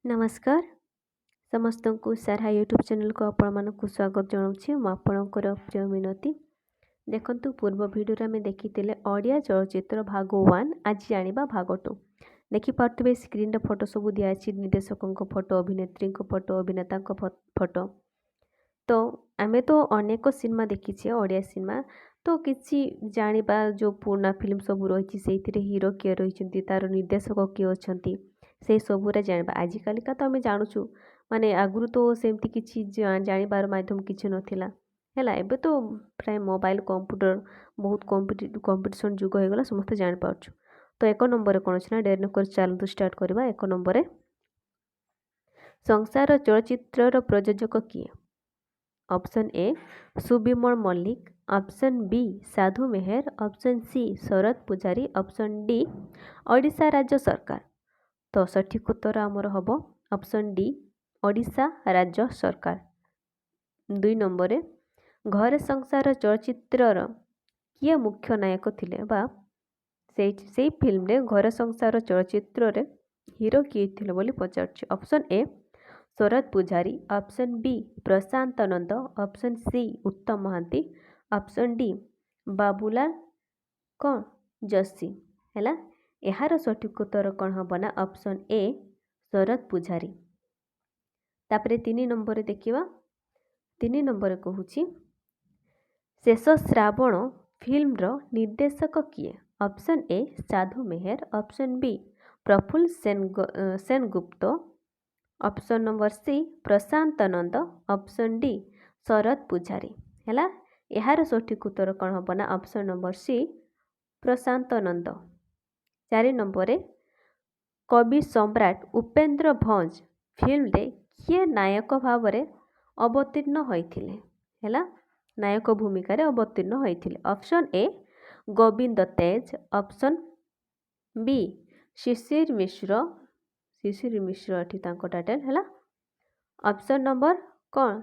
नमस्कार समस्तଙ୍କୁ सारा YouTube channel को आपण स्वागत जनाऊँगी आपणकर प्रिय मिनती देखंतु पूर्व भिडियो में देखी ओडिया चलचित्र भाग 1 आज जानिबा भाग 2 देखि पार्थिबे स्क्रीन रे फोटो सब दिया अछि निर्देशकों फोटो अभिनेत्री फोटो अभिनेता फोटो तो आमे तो अनेक सिनेमा देखीछे ओडिया सिनेमा तो किसी जानिबा जो पुराना फिल्म सब रही से हीरो किए रही तार निर्देशक किए अच्छा से सबुरा जाना आजिकल का तो आम जानूँ माने आगु तो सेमती किसी जानिबार माध्यम किसी नथिला हैला एबे तो प्राय मोबाइल कंप्यूटर बहुत कंपटीशन जुग हो गला समस्त जान पारछु। तो एक नंबर कौन अच्छे ना डेर नकर चलतु स्टार्ट करवा। एक नंबर संसार चलचित्र प्रयोजक किए? Option A Subimal Mallik, option B Sadhu Meher, option C Sharad Pujari, option D Odisha राज्य सरकार। तो सठिक उत्तर आमर हम ऑप्शन डी ओडिशा राज्य सरकार। 2 नंबर घर संसार चलचित्रर किए मुख्य नायक थिले बा से फिल्म रे घर संसार चलचित्र रे हीरो किए थिले बोली पचारछि। Option A Sharad Pujari, option B Prashant Nanda, option सी उत्तम महांती, ऑप्शन डी बाबूलाल कौन जस्सी हैला। यार सठिक उत्तर कौन हम ना ऑप्शन ए शरद पुजारी। तापरे 3 नंबर देखिवा। 3 नंबर कहूची शेष श्रावण फिल्म रो निर्देशक किए? Option A Sadhu Meher, option B Prafulla Sengupta, option number C Prashant Nanda, option D Sharad Pujari हैला। यार सठिक उत्तर कौन हम ना option number C Prashant Nanda. 4 number कवि सम्राट उपेन्द्र भंज फिल्म रे किए नायक भाव में अवतीर्ण होइथिले हैला। नायक भूमिका रे अवतीर्ण होइथिले। Option A Govind Tej, option B Shishir Mishra एठी तांको टाइटल हैला। ऑप्शन नंबर कौन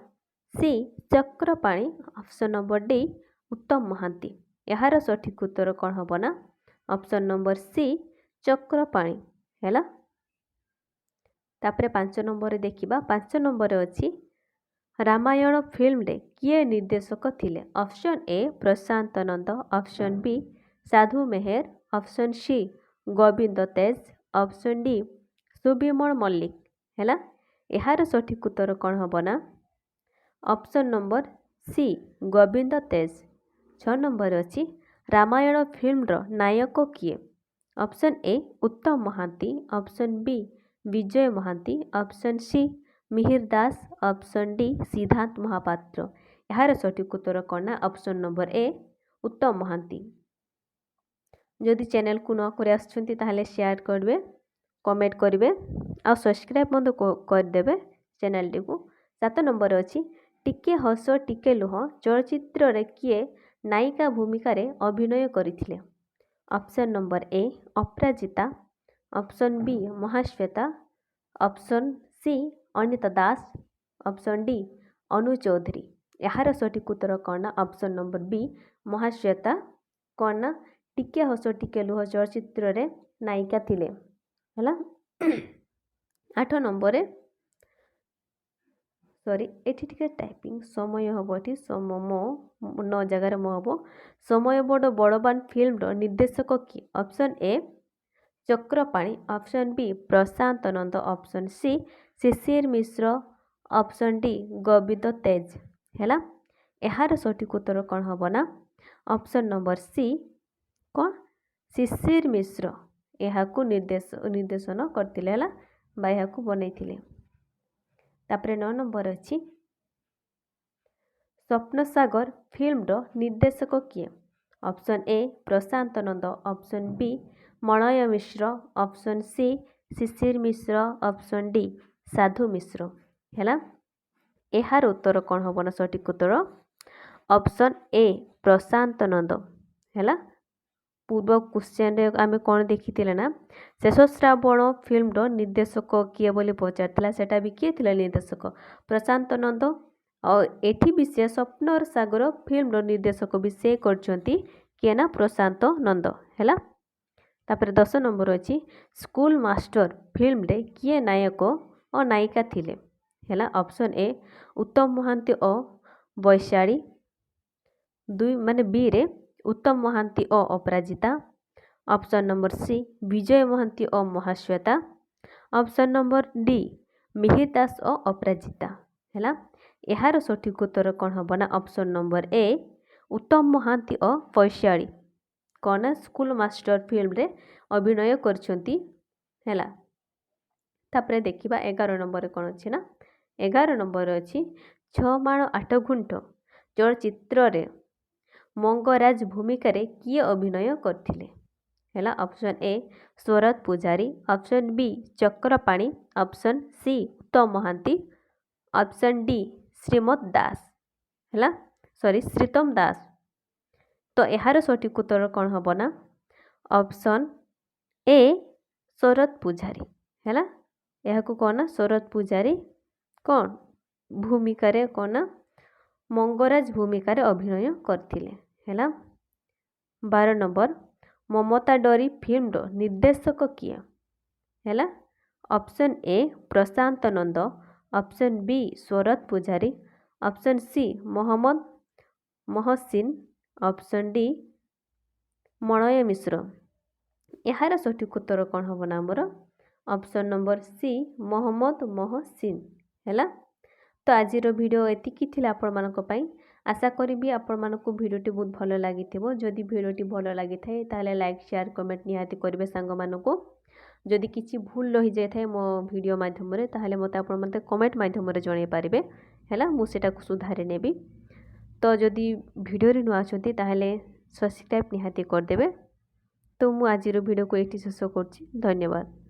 C Chakrapani, option number D Uttam Mohanty. यार सठिक उत्तर कौन हम ना ऑप्शन नंबर सी चक्रपाणी हैला। तापरे 5 नंबर देखिबा। 5 नंबर अछि रामायण फिल्म रे किए निर्देशक थिले? Option A Prashant Nanda, option B Sadhu Meher, option C Gobinda Tej, option D Subimal Mallik हैला। यार सठिक उत्तर कौन हम ना option number C Gobinda Tej. 6 number अछि रामायण फिल्म रो नायक किए? Option A Uttam Mohanty, option B Bijay Mohanty, option C Mihir Das, option D Siddhanta Mahapatra. यार सठिक उत्तर कौन ना ऑप्शन नंबर ए उत्तम महांती। जदि चैनल को न करे आछंती ताहले शेयर करबे, कमेंट करबे आ सब्सक्राइब मत करदेबे चैनल टी को। 7 नंबर अछि टिके हस टिके लुह चलचित्र रे किए नायिका भूमिका रे अभिनय करिथिले? Option number A Aparajita, option B Mahasweta, option C Anita Das, option D Anu Choudhury. यार सठिक उत्तर कौन ना ऑप्शन नंबर बी महाश्वेता कौन ना टिके हस टिके लुह चलचित्र रे नायिका थिले हैला। 8 नंबर सॉरी एठी टिके टाइपिंग समय हम एठी मो न जगार मो हम समय बड़ बड़बान फिल्म रो निर्देशक किए? Option A Chakrapani, option B Prashant Nanda, option C Shishir Mishra, option D Govind Tej हैला। यार सठिक उत्तर कौन हम ना ऑप्शन नंबर सी कौन शिशिर मिश्र यहाँ निर्देशन करथिले हैला बा यहाँ बनैथिले। तापरे 9 नंबर अछि स्वप्न सागर फिल्म रो निर्देशक किए? Option A Prashant Nanda, option B Malay Mishra, option C Shishir Mishra, option D Sadhu Mishra हैला। यार उत्तर कौन हम ना सठिक उत्तर ऑप्शन ए प्रशांत नंद हैला। पूर्व क्वेश्चन रे आमे कौन देखिथिले ना शेष श्रावण फिल्म रो निर्देशक किए बोली पचारथिला सेटा भी किए थिला निर्देशक प्रशांत नंद। और एठी भी से स्वप्न सागर फिल्म रो निर्देशक भी से करछंती किए ना प्रशांत नंद हैला। तापर 10 नंबर अछि स्कूल मास्टर फिल्म रे किए नायक ଓ ନାୟିକା ଥିଲେ? ହେଲା ଅପସନ୍ ଏ ଉତ୍ତମ ମହାନ୍ତି ଓ ବୈଶାଳୀ, ବିରେ ଉତ୍ତମ ମହାନ୍ତି ଓ Aparajita, option number C Bijay Mohanty ଓ Mahasweta, option number D Mihir Das ଓ ଅପରାଜିତା। ହେଲା ଏହାର ସଠିକ୍ ଉତ୍ତର କ'ଣ ହେବ ନା option number A Uttam Mohanty ଓ ବୈଶାଳୀ କ'ଣ ନା ସ୍କୁଲ ମାଷ୍ଟର ଫିଲ୍ମରେ ଅଭିନୟ କରିଛନ୍ତି। ହେଲା ତାପରେ ଦେଖିବା 11 ନମ୍ବରରେ କ'ଣ ଅଛି ନା 11 ନମ୍ବର ଅଛି 6 ମାଣ 8 ଗୁଣ୍ଠ ଚଳଚ୍ଚିତ୍ରରେ ମଙ୍ଗରାଜ ଭୂମିକାରେ କିଏ ଅଭିନୟ କରିଥିଲେ? ହେଲା option A Sarat Pujari, option B Chakrapani, option C Uttam Mohanty, option D Sritam Das. ତ ଏହାର ସଠିକ୍ ଉତ୍ତର କ'ଣ ହେବ ନା ଅପସନ୍ ଏ ଶରତ ପୂଜାରୀ। ହେଲା ଏହାକୁ କ'ଣ ନା ଶରତ ପୂଜାରୀ କ'ଣ ଭୂମିକାରେ କ'ଣ ନା ମଙ୍ଗରାଜ ଭୂମିକାରେ ଅଭିନୟ କରିଥିଲେ। ହେଲା 12 ନମ୍ବର ମମତା ଡୋରି ଫିଲ୍ମର ନିର୍ଦ୍ଦେଶକ କିଏ? ହେଲା option A Prashant Nanda, option B Sarat Pujari, option C Mohammed Mohsin, option D Malay Mishra. ଏହାର ସଠିକ୍ ଉତ୍ତର କ'ଣ ହେବ ନା ଆମର option number C Mohammed Mohsin. ହେଲା ତ ଆଜିର ଭିଡ଼ିଓ ଏତିକି ଥିଲା ଆପଣମାନଙ୍କ ପାଇଁ। ଆଶା କରିବି ଆପଣମାନଙ୍କୁ ଭିଡ଼ିଓଟି ବହୁତ ଭଲ ଲାଗିଥିବ। ଯଦି ଭିଡ଼ିଓଟି ଭଲ ଲାଗିଥାଏ ତାହେଲେ ଲାଇକ୍ ସେୟାର କମେଣ୍ଟ ନିହାତି କରିବେ ସାଙ୍ଗମାନଙ୍କୁ। ଯଦି କିଛି ଭୁଲ ରହିଯାଇଥାଏ ମୋ ଭିଡ଼ିଓ ମାଧ୍ୟମରେ ତାହେଲେ ମୋତେ ଆପଣ ମୋତେ କମେଣ୍ଟ ମାଧ୍ୟମରେ ଜଣାଇ ପାରିବେ। ହେଲା ମୁଁ ସେଟାକୁ ସୁଧାରି ନେବି। ତ ଯଦି ଭିଡ଼ିଓରେ ନୂଆ ଅଛନ୍ତି ତାହେଲେ ସବସ୍କ୍ରାଇବ୍ ନିହାତି କରିଦେବେ। ତ ମୁଁ ଆଜିର ଭିଡ଼ିଓକୁ ଏଇଠି ଶେଷ କରୁଛି। ଧନ୍ୟବାଦ।